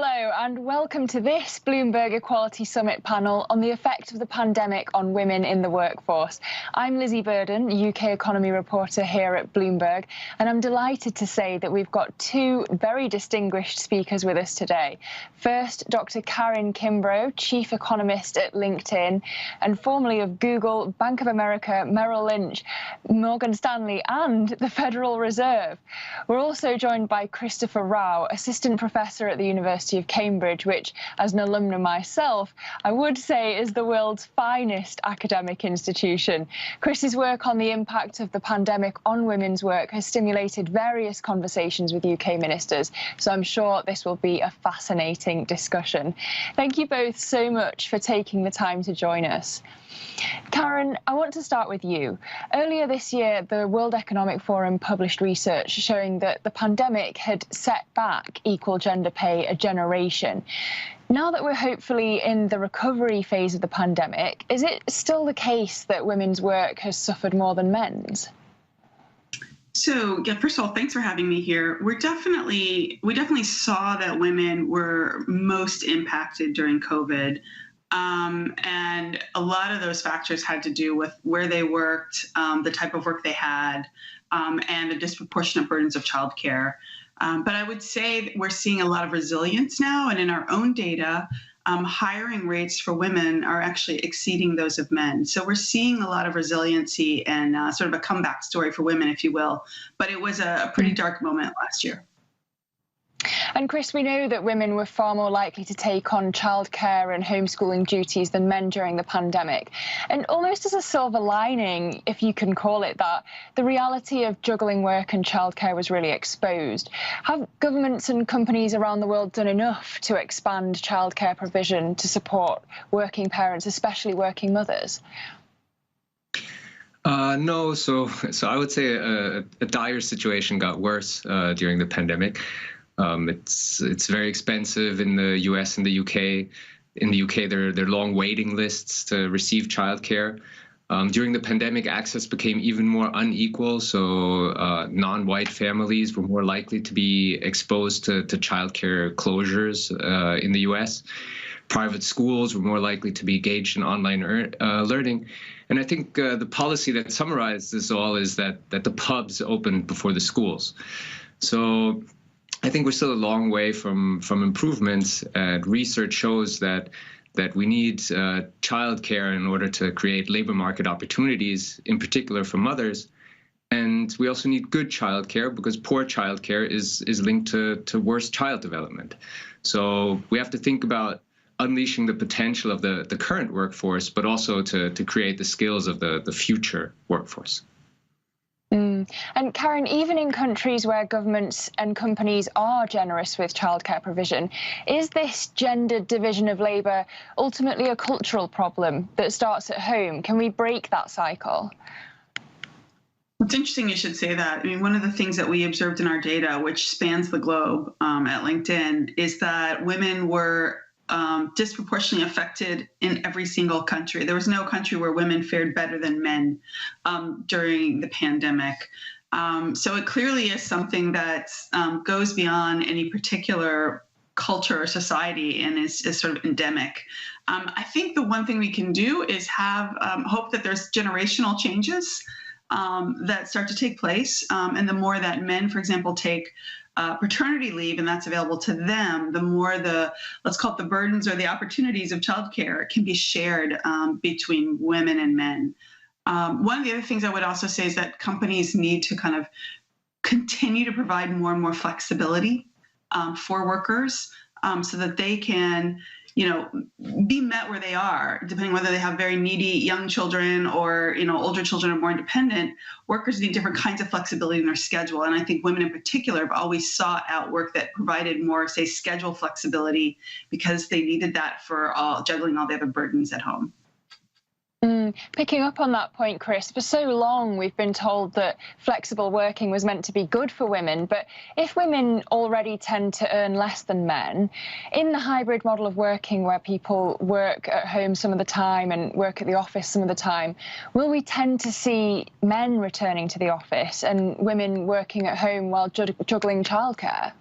Hello and welcome to this Bloomberg Equality Summit panel on the effect of the pandemic on women in the workforce. I'm Lizzie Burden, UK economy reporter here at Bloomberg, and I'm delighted to say that we've got two very distinguished speakers with us today. First, Dr. Karen Kimbrough, Chief Economist at LinkedIn and formerly of Google, Bank of America, Merrill Lynch, Morgan Stanley and the Federal Reserve. We're also joined by Christopher Rauh, Assistant Professor at the University of Cambridge, which, as an alumna myself, I would say is the world's finest academic institution. Chris's work on the impact of the pandemic on women's work has stimulated various conversations with UK ministers, so I'm sure this will be a fascinating discussion. Thank you both so much for taking the time to join us. Karen, I want to start with you. Earlier this year, the World Economic Forum published research showing that the pandemic had set back equal gender pay a generation. Now that we're hopefully in the recovery phase of the pandemic, is it still the case that women's work has suffered more than men's? So, yeah, first of all, thanks for having me here. We definitely saw that women were most impacted during COVID. And a lot of those factors had to do with where they worked, the type of work they had, and the disproportionate burdens of childcare. But I would say that we're seeing a lot of resilience now, and in our own data, hiring rates for women are actually exceeding those of men. So we're seeing a lot of resiliency and sort of a comeback story for women, if you will. But it was a pretty dark moment last year. And Chris, we know that women were far more likely to take on childcare and homeschooling duties than men during the pandemic. And almost as a silver lining, if you can call it that, the reality of juggling work and childcare was really exposed. Have governments and companies around the world done enough to expand childcare provision to support working parents, especially working mothers? No, so I would say a dire situation got worse during the pandemic. It's very expensive in the US and the UK. In the UK, there are long waiting lists to receive childcare. During the pandemic, access became even more unequal, so non-white families were more likely to be exposed to childcare closures in the US. Private schools were more likely to be engaged in online learning. And I think the policy that summarized this all is that the pubs opened before the schools. So I think we're still a long way from improvements, and research shows that we need childcare in order to create labor market opportunities, in particular for mothers. And we also need good childcare because poor childcare is linked to worse child development. So we have to think about unleashing the potential of the current workforce, but also to create the skills of the future workforce. And Karen, even in countries where governments and companies are generous with childcare provision, is this gendered division of labour ultimately a cultural problem that starts at home? Can we break that cycle? It's interesting you should say that. I mean, one of the things that we observed in our data, which spans the globe at LinkedIn, is that women were disproportionately affected in every single country. There was no country where women fared better than men during the pandemic. So it clearly is something that goes beyond any particular culture or society and is sort of endemic. I think the one thing we can do is have hope that there's generational changes that start to take place. And the more that men, for example, take paternity leave, and that's available to them, the more let's call it the burdens or the opportunities of childcare can be shared between women and men. One of the other things I would also say is that companies need to kind of continue to provide more and more flexibility for workers so that they can, be met where they are, depending whether they have very needy young children or, older children are more independent. Workers need different kinds of flexibility in their schedule. And I think women in particular have always sought out work that provided more, say, schedule flexibility because they needed that for juggling all the other burdens at home. Picking up on that point, Chris, for so long we've been told that flexible working was meant to be good for women, but if women already tend to earn less than men, in the hybrid model of working where people work at home some of the time and work at the office some of the time, will we tend to see men returning to the office and women working at home while juggling childcare?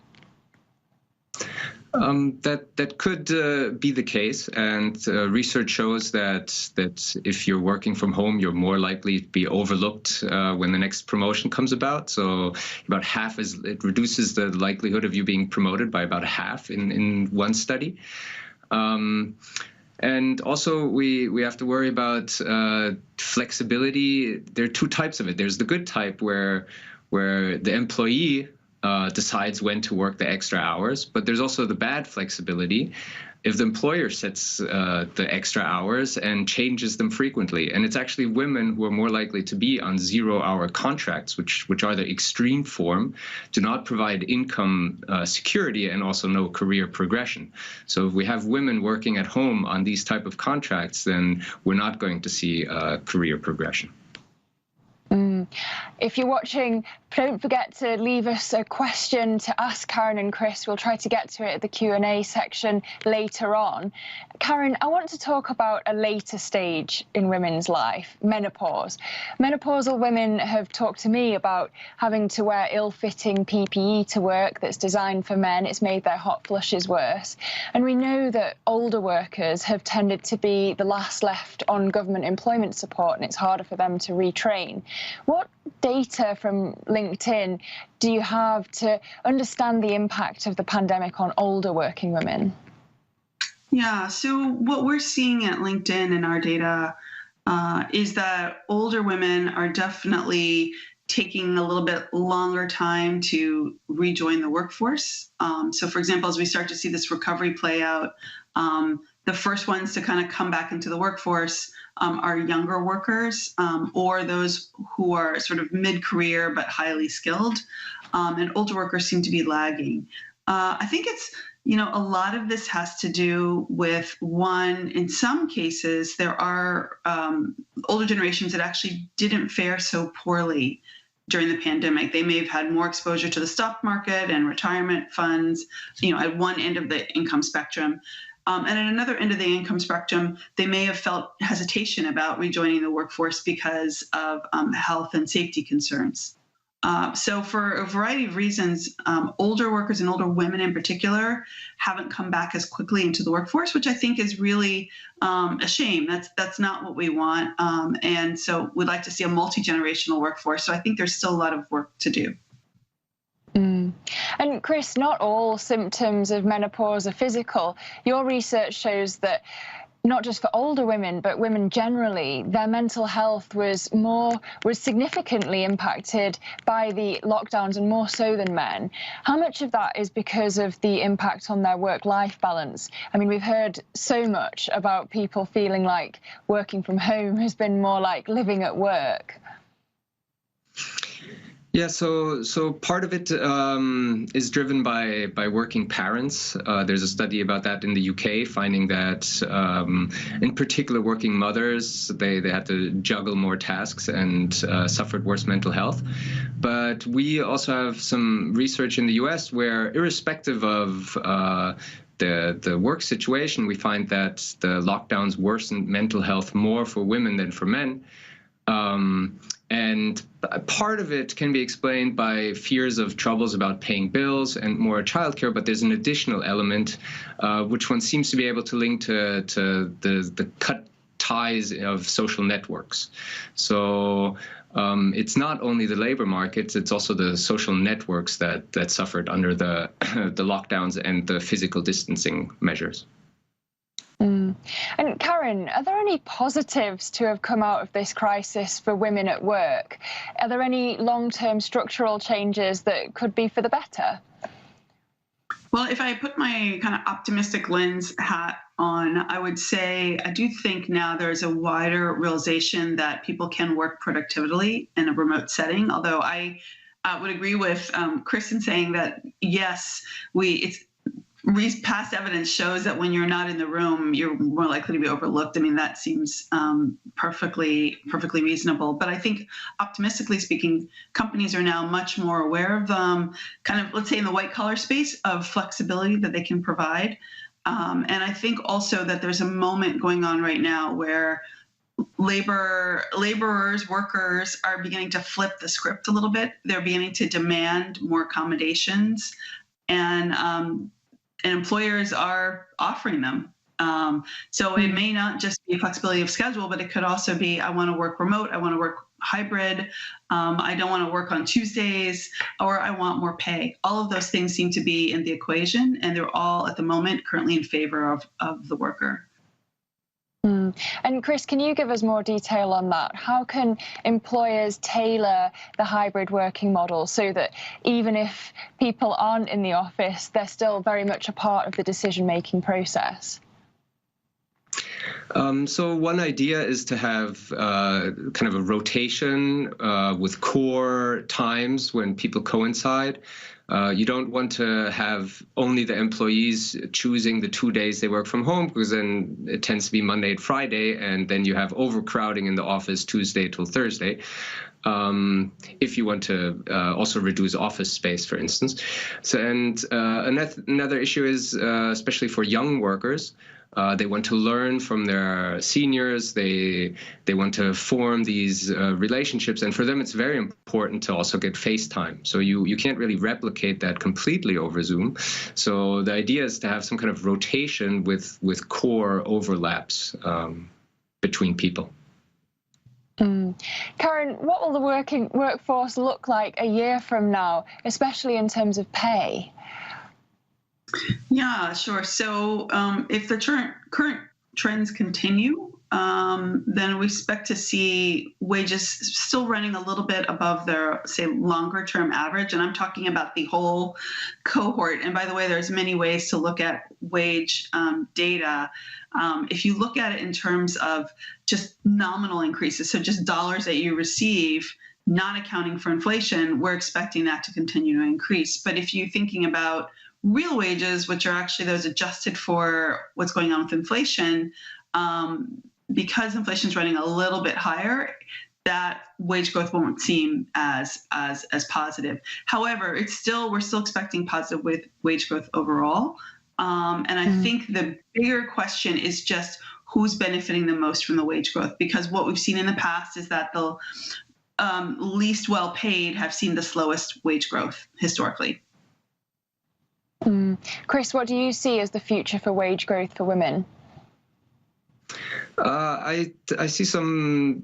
That could be the case, and research shows that if you're working from home, you're more likely to be overlooked when the next promotion comes about. So about half it reduces the likelihood of you being promoted by about half in one study. And also, we have to worry about flexibility. There are two types of it. There's the good type where the employee decides when to work the extra hours, but there's also the bad flexibility if the employer sets the extra hours and changes them frequently. And it's actually women who are more likely to be on 0-hour contracts, which are the extreme form, do not provide income security and also no career progression. So if we have women working at home on these type of contracts, then we're not going to see career progression. If you're watching, don't forget to leave us a question to ask Karen and Chris. We'll try to get to it at the Q&A section later on. Karen, I want to talk about a later stage in women's life, menopause. Menopausal women have talked to me about having to wear ill-fitting PPE to work that's designed for men. It's made their hot flushes worse. And we know that older workers have tended to be the last left on government employment support, and it's harder for them to retrain. What data from LinkedIn do you have to understand the impact of the pandemic on older working women? Yeah, so what we're seeing at LinkedIn in our data is that older women are definitely taking a little bit longer time to rejoin the workforce. So for example, as we start to see this recovery play out, the first ones to kind of come back into the workforce are younger workers or those who are sort of mid-career but highly skilled, and older workers seem to be lagging. I think it's, a lot of this has to do with, one, in some cases, there are older generations that actually didn't fare so poorly during the pandemic. They may have had more exposure to the stock market and retirement funds, at one end of the income spectrum. And at another end of the income spectrum, they may have felt hesitation about rejoining the workforce because of health and safety concerns. So for a variety of reasons, older workers and older women in particular haven't come back as quickly into the workforce, which I think is really a shame. That's not what we want. And so we'd like to see a multi-generational workforce. So I think there's still a lot of work to do. And Chris, not all symptoms of menopause are physical. Your research shows that not just for older women, but women generally, their mental health was significantly impacted by the lockdowns, and more so than men. How much of that is because of the impact on their work-life balance? I mean, we've heard so much about people feeling like working from home has been more like living at work. Yeah, so part of it is driven by working parents. There's a study about that in the UK, finding that in particular working mothers, they had to juggle more tasks and suffered worse mental health. But we also have some research in the US where, irrespective of the work situation, we find that the lockdowns worsened mental health more for women than for men. And part of it can be explained by fears of troubles about paying bills and more childcare, but there's an additional element, which one seems to be able to link to the cut ties of social networks. So it's not only the labor markets, it's also the social networks that suffered under the lockdowns and the physical distancing measures. And Karen, are there any positives to have come out of this crisis for women at work? Are there any long-term structural changes that could be for the better? Well, if I put my kind of optimistic lens hat on, I would say I do think now there's a wider realization that people can work productively in a remote setting, although I would agree with Chris in saying that, yes, past evidence shows that when you're not in the room, you're more likely to be overlooked. I mean, that seems perfectly reasonable. But I think, optimistically speaking, companies are now much more aware of kind of, let's say, in the white collar space, of flexibility that they can provide. And I think also that there's a moment going on right now where laborers, workers are beginning to flip the script a little bit. They're beginning to demand more accommodations. And employers are offering them. So it may not just be flexibility of schedule, but it could also be, I want to work remote, I want to work hybrid, I don't want to work on Tuesdays, or I want more pay. All of those things seem to be in the equation, and they're all at the moment currently in favor of the worker. And Chris, can you give us more detail on that? How can employers tailor the hybrid working model so that even if people aren't in the office, they're still very much a part of the decision-making process? So one idea is to have kind of a rotation with core times when people coincide. You don't want to have only the employees choosing the 2 days they work from home, because then it tends to be Monday and Friday, and then you have overcrowding in the office Tuesday till Thursday. If you want to also reduce office space, for instance. So, and another issue is, especially for young workers, they want to learn from their seniors. They want to form these relationships, and for them, it's very important to also get FaceTime. So you can't really replicate that completely over Zoom. So the idea is to have some kind of rotation with core overlaps between people. Karen, what will the workforce look like a year from now, especially in terms of pay? Yeah, sure. So if the current trends continue, then we expect to see wages still running a little bit above their, say, longer term average. And I'm talking about the whole cohort. And by the way, there's many ways to look at wage data. If you look at it in terms of just nominal increases, so just dollars that you receive, not accounting for inflation, we're expecting that to continue to increase. But if you're thinking about real wages, which are actually those adjusted for what's going on with inflation, because inflation is running a little bit higher, that wage growth won't seem as positive. However, we're still expecting positive wage growth overall. And I think the bigger question is just who's benefiting the most from the wage growth, because what we've seen in the past is that the least well paid have seen the slowest wage growth historically. Chris, what do you see as the future for wage growth for women? I see some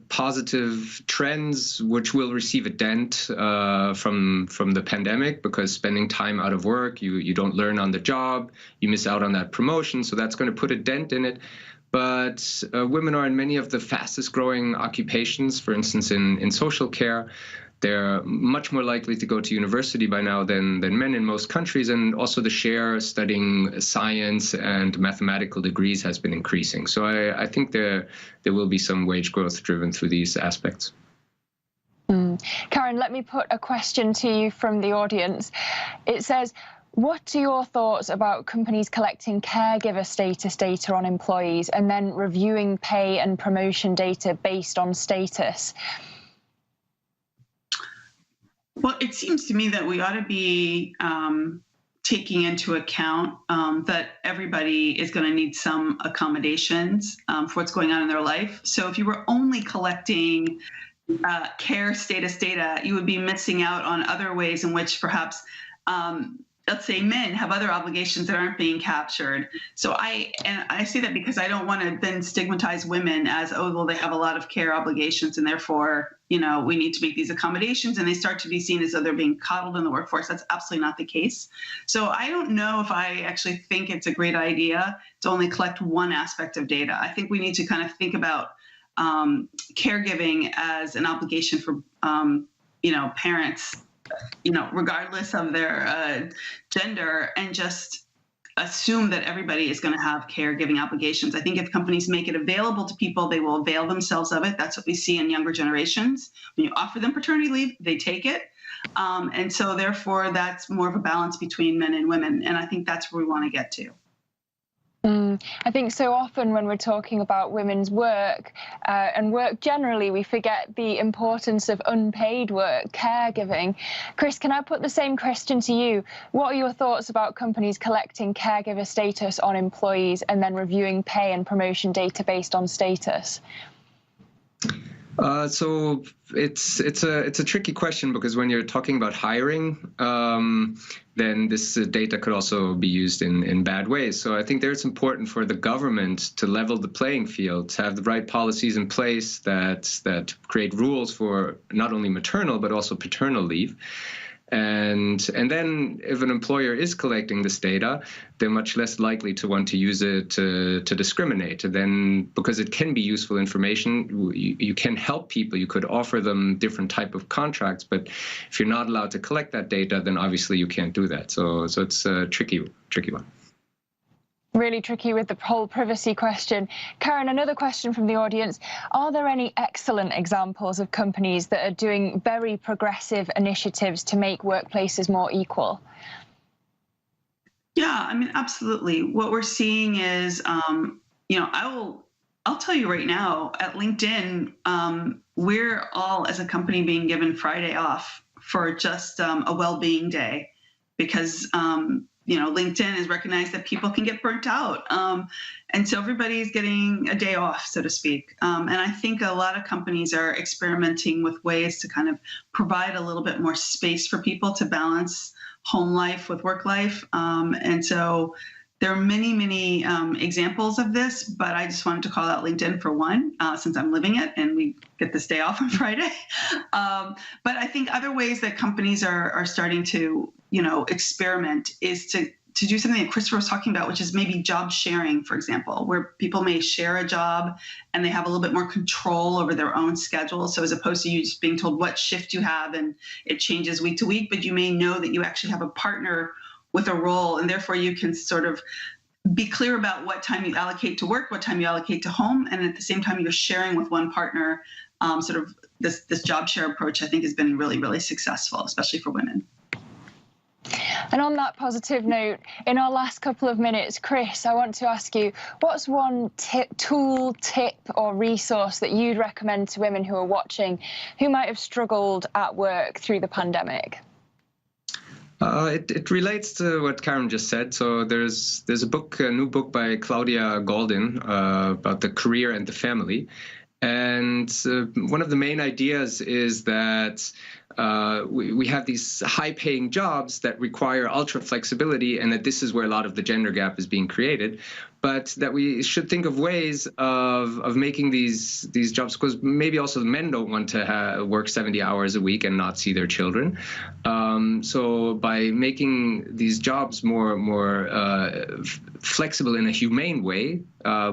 positive trends which will receive a dent from the pandemic, because spending time out of work, you don't learn on the job, you miss out on that promotion, so that's going to put a dent in it. But women are in many of the fastest growing occupations, for instance, in social care. They're much more likely to go to university by now than men in most countries, and also the share studying science and mathematical degrees has been increasing. So I think there will be some wage growth driven through these aspects. Karen, let me put a question to you from the audience. It says, what are your thoughts about companies collecting caregiver status data on employees and then reviewing pay and promotion data based on status? Well, it seems to me that we ought to be taking into account that everybody is going to need some accommodations for what's going on in their life. So if you were only collecting care status data, you would be missing out on other ways in which perhaps, let's say, men have other obligations that aren't being captured. So I say that because I don't want to then stigmatize women as, oh, well, they have a lot of care obligations and therefore, we need to make these accommodations, and they start to be seen as though they're being coddled in the workforce. That's absolutely not the case. So I don't know if I actually think it's a great idea to only collect one aspect of data. I think we need to kind of think about caregiving as an obligation for, parents, regardless of their gender, and just assume that everybody is going to have caregiving obligations. I think if companies make it available to people, they will avail themselves of it. That's what we see in younger generations. When you offer them paternity leave, they take it. And so therefore, that's more of a balance between men and women. And I think that's where we want to get to. I think so often when we're talking about women's work and work generally, we forget the importance of unpaid work, caregiving. Chris, can I put the same question to you? What are your thoughts about companies collecting caregiver status on employees and then reviewing pay and promotion data based on status? So it's a tricky question, because when you're talking about hiring, then this data could also be used in bad ways. So I think there it's important for the government to level the playing field, to have the right policies in place that create rules for not only maternal but also paternal leave. And then if an employer is collecting this data, they're much less likely to want to use it to discriminate. And then, because it can be useful information, you can help people. You could offer them different type of contracts, but if you're not allowed to collect that data, then obviously you can't do that. So it's a tricky one. Really tricky with the whole privacy question. Karen, another question from the audience. Are there any excellent examples of companies that are doing very progressive initiatives to make workplaces more equal? Yeah, I mean, absolutely. What we're seeing is, I'll tell you right now, at LinkedIn, we're all as a company being given Friday off for just a well-being day, because LinkedIn has recognized that people can get burnt out. And so everybody's getting a day off, so to speak. And I think a lot of companies are experimenting with ways to kind of provide a little bit more space for people to balance home life with work life. And so there are many, many examples of this, but I just wanted to call out LinkedIn for one, since I'm living it and we get this day off on Friday. But I think other ways that companies are starting to, experiment is to do something that Christopher was talking about, which is maybe job sharing, for example, where people may share a job and they have a little bit more control over their own schedule. So as opposed to you just being told what shift you have and it changes week to week, but you may know that you actually have a partner with a role, and therefore you can sort of be clear about what time you allocate to work, what time you allocate to home, and at the same time you're sharing with one partner. Sort of this job share approach, I think, has been really, really successful, especially for women. And on that positive note, in our last couple of minutes, Chris, I want to ask you, what's one tool, tip or resource that you'd recommend to women who are watching who might have struggled at work through the pandemic? It relates to what Karen just said. So there's a new book by Claudia Goldin about the career and the family. And one of the main ideas is that we have these high-paying jobs that require ultra flexibility, and that this is where a lot of the gender gap is being created. But that we should think of ways of making these jobs, because maybe also the men don't want to work 70 hours a week and not see their children. So by making these jobs more flexible in a humane way,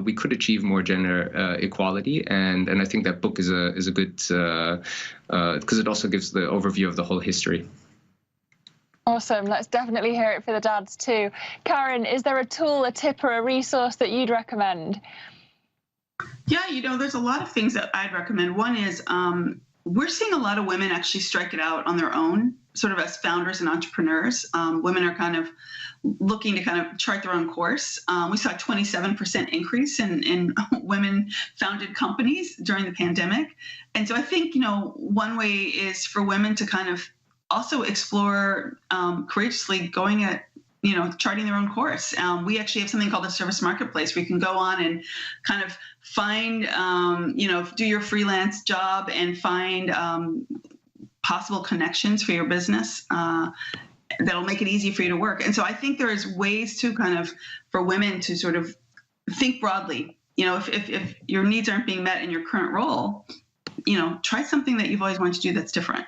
we could achieve more gender equality. And I think that book is a good, because it also gives the overview of the whole history. Awesome. Let's definitely hear it for the dads too. Karen, is there a tool, a tip or a resource that you'd recommend? Yeah, there's a lot of things that I'd recommend. One is we're seeing a lot of women actually strike it out on their own, sort of as founders and entrepreneurs. Women are kind of looking to kind of chart their own course. We saw a 27% increase in women-founded companies during the pandemic. And so I think, one way is for women to kind of also explore courageously going at, charting their own course. We actually have something called a service marketplace where you can go on and kind of find, do your freelance job and find possible connections for your business that'll make it easy for you to work. And so I think there's ways to kind of, for women to sort of think broadly. If your needs aren't being met in your current role, try something that you've always wanted to do that's different.